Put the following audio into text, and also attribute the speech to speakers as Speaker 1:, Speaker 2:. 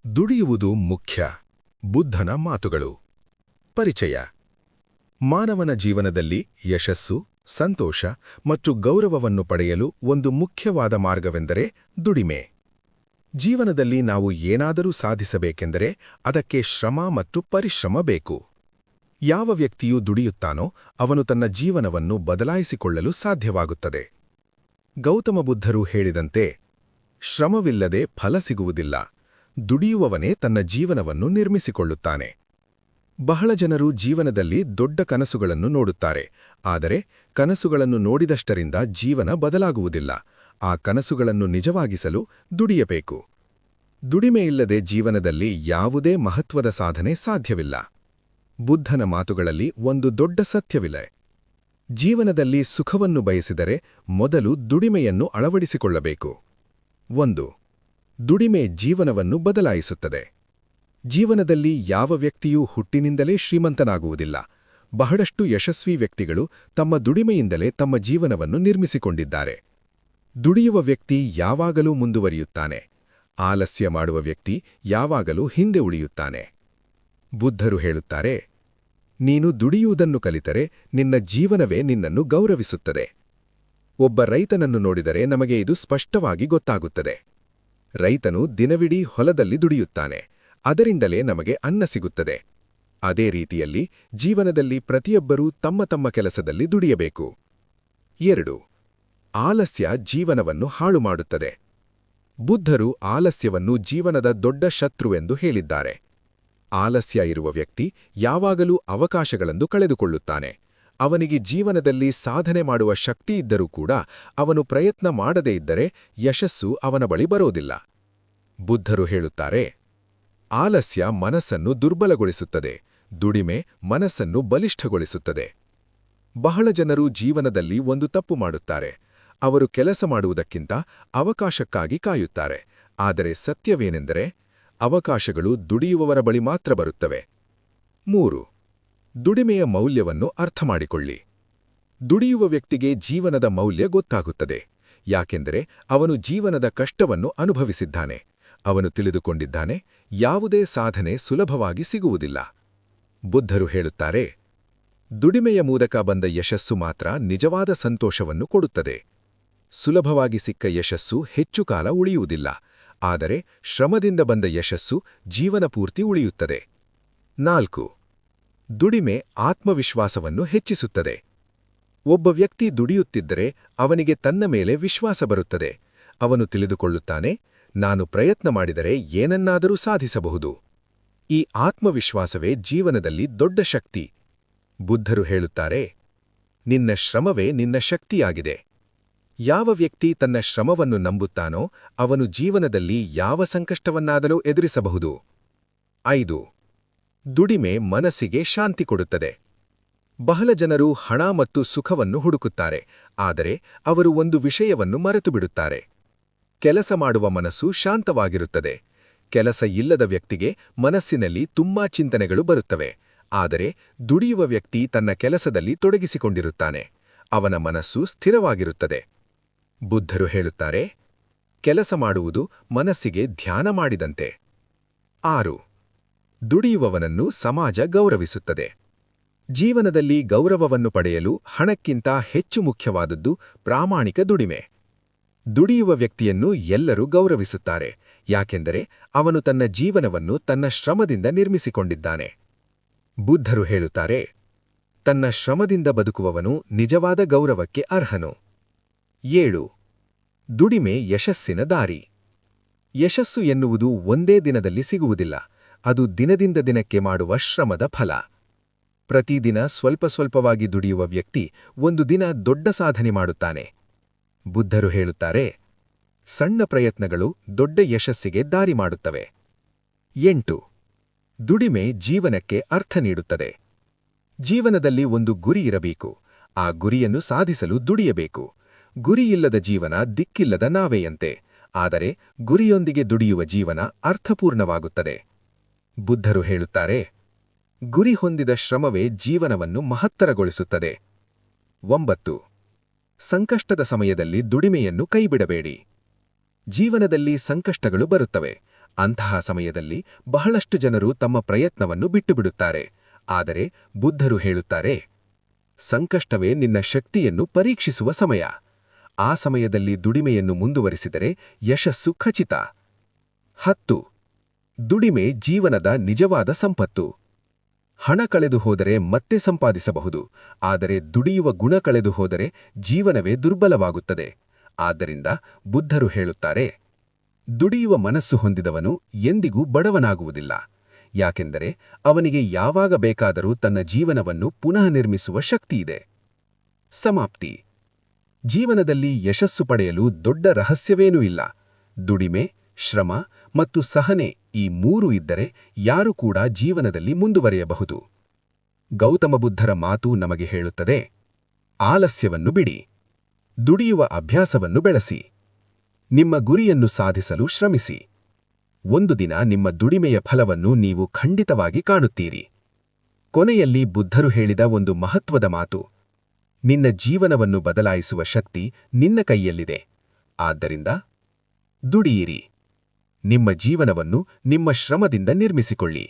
Speaker 1: ದುಡಿಯುವುದು ಮುಖ್ಯ. ಬುದ್ಧನ ಮಾತುಗಳು. ಪರಿಚಯ. ಮಾನವನ ಜೀವನದಲ್ಲಿ ಯಶಸ್ಸು, ಸಂತೋಷ ಮತ್ತು ಗೌರವವನ್ನು ಪಡೆಯಲು ಒಂದು ಮುಖ್ಯವಾದ ಮಾರ್ಗವೆಂದರೆ ದುಡಿಮೆ. ಜೀವನದಲ್ಲಿ ನಾವು ಏನಾದರೂ ಸಾಧಿಸಬೇಕೆಂದರೆ ಅದಕ್ಕೆ ಶ್ರಮ ಮತ್ತು ಪರಿಶ್ರಮ ಬೇಕು. ಯಾವ ವ್ಯಕ್ತಿಯು ದುಡಿಯುತ್ತಾನೋ ಅವನು ತನ್ನ ಜೀವನವನ್ನು ಬದಲಾಯಿಸಿಕೊಳ್ಳಲು ಸಾಧ್ಯವಾಗುತ್ತದೆ. ಗೌತಮ ಬುದ್ಧರು ಹೇಳಿದಂತೆ, ಶ್ರಮವಿಲ್ಲದೆ ಫಲ ಸಿಗುವುದಿಲ್ಲ, ದುಡಿಯುವವನೇ ತನ್ನ ಜೀವನವನ್ನು ನಿರ್ಮಿಸಿಕೊಳ್ಳುತ್ತಾನೆ. ಬಹಳ ಜನರು ಜೀವನದಲ್ಲಿ ದೊಡ್ಡ ಕನಸುಗಳನ್ನು ನೋಡುತ್ತಾರೆ, ಆದರೆ ಕನಸುಗಳನ್ನು ನೋಡಿದಷ್ಟರಿಂದ ಜೀವನ ಬದಲಾಗುವುದಿಲ್ಲ. ಆ ಕನಸುಗಳನ್ನು ನಿಜವಾಗಿಸಲು ದುಡಿಯಬೇಕು. ದುಡಿಮೆಯಿಲ್ಲದೆ ಜೀವನದಲ್ಲಿ ಯಾವುದೇ ಮಹತ್ವದ ಸಾಧನೆ ಸಾಧ್ಯವಿಲ್ಲ. ಬುದ್ಧನ ಮಾತುಗಳಲ್ಲಿ ಒಂದು ದೊಡ್ಡ ಸತ್ಯವಿದೆ. ಜೀವನದಲ್ಲಿ ಸುಖವನ್ನು ಬಯಸಿದರೆ ಮೊದಲು ದುಡಿಮೆಯನ್ನು ಅಳವಡಿಸಿಕೊಳ್ಳಬೇಕು. 1. ದುಡಿಮೆ ಜೀವನವನ್ನು ಬದಲಾಯಿಸುತ್ತದೆ. ಜೀವನದಲ್ಲಿ ಯಾವ ವ್ಯಕ್ತಿಯೂ ಹುಟ್ಟಿನಿಂದಲೇ ಶ್ರೀಮಂತನಾಗುವುದಿಲ್ಲ. ಬಹಳಷ್ಟು ಯಶಸ್ವಿ ವ್ಯಕ್ತಿಗಳು ತಮ್ಮ ದುಡಿಮೆಯಿಂದಲೇ ತಮ್ಮ ಜೀವನವನ್ನು ನಿರ್ಮಿಸಿಕೊಂಡಿದ್ದಾರೆ. ದುಡಿಯುವ ವ್ಯಕ್ತಿ ಯಾವಾಗಲೂ ಮುಂದುವರಿಯುತ್ತಾನೆ. ಆಲಸ್ಯ ಮಾಡುವ ವ್ಯಕ್ತಿ ಯಾವಾಗಲೂ ಹಿಂದೆ ಉಳಿಯುತ್ತಾನೆ. ಬುದ್ಧರು ಹೇಳುತ್ತಾರೆ, ನೀನು ದುಡಿಯುವುದನ್ನು ಕಲಿತರೆ ನಿನ್ನ ಜೀವನವೇ ನಿನ್ನನ್ನು ಗೌರವಿಸುತ್ತದೆ. ಒಬ್ಬ ರೈತನನ್ನು ನೋಡಿದರೆ ನಮಗೆ ಇದು ಸ್ಪಷ್ಟವಾಗಿ ಗೊತ್ತಾಗುತ್ತದೆ. ರೈತನು ದಿನವಿಡೀ ಹೊಲದಲ್ಲಿ ದುಡಿಯುತ್ತಾನೆ, ಅದರಿಂದಲೇ ನಮಗೆ ಅನ್ನ ಸಿಗುತ್ತದೆ. ಅದೇ ರೀತಿಯಲ್ಲಿ ಜೀವನದಲ್ಲಿ ಪ್ರತಿಯೊಬ್ಬರೂ ತಮ್ಮ ತಮ್ಮ ಕೆಲಸದಲ್ಲಿ ದುಡಿಯಬೇಕು. 2. ಆಲಸ್ಯ ಜೀವನವನ್ನು ಹಾಳು ಮಾಡುತ್ತದೆ. ಬುದ್ಧರು ಆಲಸ್ಯವನ್ನು ಜೀವನದ ದೊಡ್ಡ ಶತ್ರುವೆಂದು ಹೇಳಿದ್ದಾರೆ. ಆಲಸ್ಯ ಇರುವ ವ್ಯಕ್ತಿ ಯಾವಾಗಲೂ ಅವಕಾಶಗಳನ್ನು ಕಳೆದುಕೊಳ್ಳುತ್ತಾನೆ. ಅವನಿಗೆ ಜೀವನದಲ್ಲಿ ಸಾಧನೆ ಮಾಡುವ ಶಕ್ತಿ ಇದ್ದರೂ ಕೂಡ ಅವನು ಪ್ರಯತ್ನ ಮಾಡದೇ ಇದ್ದರೆ ಯಶಸ್ಸು ಅವನ ಬಳಿ ಬರೋದಿಲ್ಲ. ಬುದ್ಧರು ಹೇಳುತ್ತಾರೆ, ಆಲಸ್ಯ ಮನಸ್ಸನ್ನು ದುರ್ಬಲಗೊಳಿಸುತ್ತದೆ, ದುಡಿಮೆ ಮನಸ್ಸನ್ನು ಬಲಿಷ್ಠಗೊಳಿಸುತ್ತದೆ. ಬಹಳ ಜನರು ಜೀವನದಲ್ಲಿ ಒಂದು ತಪ್ಪು ಮಾಡುತ್ತಾರೆ. ಅವರು ಕೆಲಸ ಮಾಡುವುದಕ್ಕಿಂತ ಅವಕಾಶಕ್ಕಾಗಿ ಕಾಯುತ್ತಾರೆ. ಆದರೆ ಸತ್ಯವೇನೆಂದರೆ, ಅವಕಾಶಗಳು ದುಡಿಯುವವರ ಬಳಿ ಮಾತ್ರ ಬರುತ್ತವೆ. 3. ದುಡಿಮೆಯ ಮೌಲ್ಯವನ್ನು ಅರ್ಥಮಾಡಿಕೊಳ್ಳಿ. ದುಡಿಯುವ ವ್ಯಕ್ತಿಗೆ ಜೀವನದ ಮೌಲ್ಯ ಗೊತ್ತಾಗುತ್ತದೆ. ಯಾಕೆಂದರೆ ಅವನು ಜೀವನದ ಕಷ್ಟವನ್ನು ಅನುಭವಿಸಿದ್ದಾನೆ. ಅವನು ತಿಳಿದುಕೊಂಡಿದ್ದಾನೆ, ಯಾವುದೇ ಸಾಧನೆ ಸುಲಭವಾಗಿ ಸಿಗುವುದಿಲ್ಲ. ಬುದ್ಧರು ಹೇಳುತ್ತಾರೆ, ದುಡಿಮೆಯ ಮೂಲಕ ಬಂದ ಯಶಸ್ಸು ಮಾತ್ರ ನಿಜವಾದ ಸಂತೋಷವನ್ನು ಕೊಡುತ್ತದೆ. ಸುಲಭವಾಗಿ ಸಿಕ್ಕ ಯಶಸ್ಸು ಹೆಚ್ಚು ಕಾಲ ಉಳಿಯುವುದಿಲ್ಲ, ಆದರೆ ಶ್ರಮದಿಂದ ಬಂದ ಯಶಸ್ಸು ಜೀವನಪೂರ್ತಿ ಉಳಿಯುತ್ತದೆ. 4. ದುಡಿಮೆ ಆತ್ಮವಿಶ್ವಾಸವನ್ನು ಹೆಚ್ಚಿಸುತ್ತದೆ. ಒಬ್ಬ ವ್ಯಕ್ತಿ ದುಡಿಯುತ್ತಿದ್ದರೆ ಅವನಿಗೆ ತನ್ನ ಮೇಲೆ ವಿಶ್ವಾಸ ಬರುತ್ತದೆ. ಅವನು ತಿಳಿದುಕೊಳ್ಳುತ್ತಾನೆ, ನಾನು ಪ್ರಯತ್ನ ಮಾಡಿದರೆ ಏನನ್ನಾದರೂ ಸಾಧಿಸಬಹುದು. ಈ ಆತ್ಮವಿಶ್ವಾಸವೇ ಜೀವನದಲ್ಲಿ ದೊಡ್ಡ ಶಕ್ತಿ. ಬುದ್ಧರು ಹೇಳುತ್ತಾರೆ, ನಿನ್ನ ಶ್ರಮವೇ ನಿನ್ನ ಶಕ್ತಿಯಾಗಿದೆ. ಯಾವ ವ್ಯಕ್ತಿ ತನ್ನ ಶ್ರಮವನ್ನು ನಂಬುತ್ತಾನೋ ಅವನು ಜೀವನದಲ್ಲಿ ಯಾವ ಸಂಕಷ್ಟವನ್ನಾದರೂ ಎದುರಿಸಬಹುದು. 5. ದುಡಿಮೆ ಮನಸ್ಸಿಗೆ ಶಾಂತಿ ಕೊಡುತ್ತದೆ. ಬಹಳ ಜನರು ಹಣ ಮತ್ತು ಸುಖವನ್ನು ಹುಡುಕುತ್ತಾರೆ, ಆದರೆ ಅವರು ಒಂದು ವಿಷಯವನ್ನು ಮರೆತುಬಿಡುತ್ತಾರೆ. ಕೆಲಸ ಮಾಡುವ ಮನಸ್ಸು ಶಾಂತವಾಗಿರುತ್ತದೆ. ಕೆಲಸ ಇಲ್ಲದ ವ್ಯಕ್ತಿಗೆ ಮನಸ್ಸಿನಲ್ಲಿ ತುಂಬಾ ಚಿಂತನೆಗಳು ಬರುತ್ತವೆ. ಆದರೆ ದುಡಿಯುವ ವ್ಯಕ್ತಿ ತನ್ನ ಕೆಲಸದಲ್ಲಿ ತೊಡಗಿಸಿಕೊಂಡಿರುತ್ತಾನೆ. ಅವನ ಮನಸ್ಸು ಸ್ಥಿರವಾಗಿರುತ್ತದೆ. ಬುದ್ಧರು ಹೇಳುತ್ತಾರೆ, ಕೆಲಸ ಮಾಡುವುದು ಮನಸ್ಸಿಗೆ ಧ್ಯಾನ ಮಾಡಿದಂತೆ. 6. ದುಡಿಯುವವನನ್ನು ಸಮಾಜ ಗೌರವಿಸುತ್ತದೆ. ಜೀವನದಲ್ಲಿ ಗೌರವವನ್ನು ಪಡೆಯಲು ಹಣಕ್ಕಿಂತ ಹೆಚ್ಚು ಮುಖ್ಯವಾದದ್ದು ಪ್ರಾಮಾಣಿಕ ದುಡಿಮೆ. ದುಡಿಯುವ ವ್ಯಕ್ತಿಯನ್ನು ಎಲ್ಲರೂ ಗೌರವಿಸುತ್ತಾರೆ, ಯಾಕೆಂದರೆ ಅವನು ತನ್ನ ಜೀವನವನ್ನು ತನ್ನ ಶ್ರಮದಿಂದ ನಿರ್ಮಿಸಿಕೊಂಡಿದ್ದಾನೆ. ಬುದ್ಧರು ಹೇಳುತ್ತಾರೆ, ತನ್ನ ಶ್ರಮದಿಂದ ಬದುಕುವವನು ನಿಜವಾದ ಗೌರವಕ್ಕೆ ಅರ್ಹನು. 7. ದುಡಿಮೆ ಯಶಸ್ಸಿನ ದಾರಿ. ಯಶಸ್ಸು ಎನ್ನುವುದು ಒಂದೇ ದಿನದಲ್ಲಿ ಸಿಗುವುದಿಲ್ಲ, ಅದು ದಿನದಿಂದ ದಿನಕ್ಕೆ ಮಾಡುವ ಶ್ರಮದ ಫಲ. ಪ್ರತಿದಿನ ಸ್ವಲ್ಪ ಸ್ವಲ್ಪವಾಗಿ ದುಡಿಯುವ ವ್ಯಕ್ತಿ ಒಂದು ದಿನ ದೊಡ್ಡ ಸಾಧನೆ ಮಾಡುತ್ತಾನೆ. ಬುದ್ಧರು ಹೇಳುತ್ತಾರೆ, ಸಣ್ಣ ಪ್ರಯತ್ನಗಳು ದೊಡ್ಡ ಯಶಸ್ಸಿಗೆ ದಾರಿ ಮಾಡುತ್ತವೆ. 8. ದುಡಿಮೆ ಜೀವನಕ್ಕೆ ಅರ್ಥ ನೀಡುತ್ತದೆ. ಜೀವನದಲ್ಲಿ ಒಂದು ಗುರಿ ಇರಬೇಕು. ಆ ಗುರಿಯನ್ನು ಸಾಧಿಸಲು ದುಡಿಯಬೇಕು. ಗುರಿಯಿಲ್ಲದ ಜೀವನ ದಿಕ್ಕಿಲ್ಲದ ನಾವೆಯಂತೆ, ಆದರೆ ಗುರಿಯೊಂದಿಗೆ ದುಡಿಯುವ ಜೀವನ ಅರ್ಥಪೂರ್ಣವಾಗುತ್ತದೆ. ಬುದ್ಧರು ಹೇಳುತ್ತಾರೆ, ಗುರಿ ಹೊಂದಿದ ಶ್ರಮವೇ ಜೀವನವನ್ನು ಮಹತ್ತರಗೊಳಿಸುತ್ತದೆ. 9. ಸಂಕಷ್ಟದ ಸಮಯದಲ್ಲಿ ದುಡಿಮೆಯನ್ನು ಕೈಬಿಡಬೇಡಿ. ಜೀವನದಲ್ಲಿ ಸಂಕಷ್ಟಗಳು ಬರುತ್ತವೆ, ಅಂತಹ ಸಮಯದಲ್ಲಿ ಬಹಳಷ್ಟು ಜನರು ತಮ್ಮ ಪ್ರಯತ್ನವನ್ನು ಬಿಟ್ಟುಬಿಡುತ್ತಾರೆ. ಆದರೆ ಬುದ್ಧರು ಹೇಳುತ್ತಾರೆ, ಸಂಕಷ್ಟವೇ ನಿನ್ನ ಶಕ್ತಿಯನ್ನು ಪರೀಕ್ಷಿಸುವ ಸಮಯ. ಆ ಸಮಯದಲ್ಲಿ ದುಡಿಮೆಯನ್ನು ಮುಂದುವರಿಸಿದರೆ ಯಶಸ್ಸು ಖಚಿತ. 10. ದುಡಿಮೆ ಜೀವನದ ನಿಜವಾದ ಸಂಪತ್ತು. ಹಣ ಕಳೆದು ಹೋದರೆ ಮತ್ತೆ ಸಂಪಾದಿಸಬಹುದು, ಆದರೆ ದುಡಿಯುವ ಗುಣ ಕಳೆದು ಹೋದರೆ ಜೀವನವೇ ದುರ್ಬಲವಾಗುತ್ತದೆ. ಆದ್ದರಿಂದ ಬುದ್ಧರು ಹೇಳುತ್ತಾರೆ, ದುಡಿಯುವ ಮನಸ್ಸು ಹೊಂದಿದವನು ಎಂದಿಗೂ ಬಡವನಾಗುವುದಿಲ್ಲ, ಯಾಕೆಂದರೆ ಅವನಿಗೆ ಯಾವಾಗ ಬೇಕಾದರೂ ತನ್ನ ಜೀವನವನ್ನು ಪುನಃ ನಿರ್ಮಿಸುವ ಶಕ್ತಿಯಿದೆ. ಸಮಾಪ್ತಿ. ಜೀವನದಲ್ಲಿ ಯಶಸ್ಸು ಪಡೆಯಲು ದೊಡ್ಡ ರಹಸ್ಯವೇನೂ ಇಲ್ಲ. ದುಡಿಮೆ, ಶ್ರಮ ಮತ್ತು ಸಹನೆ ಈ 3 ಇದ್ದರೆ ಯಾರು ಕೂಡ ಜೀವನದಲ್ಲಿ ಮುಂದುವರಿಯಬಹುದು. ಗೌತಮ ಬುದ್ಧರ ಮಾತು ನಮಗೆ ಹೇಳುತ್ತದೆ, ಆಲಸ್ಯವನ್ನು ಬಿಡಿ, ದುಡಿಯುವ ಅಭ್ಯಾಸವನ್ನು ಬೆಳೆಸಿ, ನಿಮ್ಮ ಗುರಿಯನ್ನು ಸಾಧಿಸಲು ಶ್ರಮಿಸಿ. ಒಂದು ದಿನ ನಿಮ್ಮ ದುಡಿಮೆಯ ಫಲವನ್ನು ನೀವು ಖಂಡಿತವಾಗಿ ಕಾಣುತ್ತೀರಿ. ಕೊನೆಯಲ್ಲಿ ಬುದ್ಧರು ಹೇಳಿದ ಒಂದು ಮಹತ್ವದ ಮಾತು, ನಿನ್ನ ಜೀವನವನ್ನು ಬದಲಾಯಿಸುವ ಶಕ್ತಿ ನಿನ್ನ ಕೈಯಲ್ಲಿದೆ. ಆದ್ದರಿಂದ ದುಡಿಯಿರಿ. ನಿಮ್ಮ ಜೀವನವನ್ನು ನಿಮ್ಮ ಶ್ರಮದಿಂದ ನಿರ್ಮಿಸಿಕೊಳ್ಳಿ.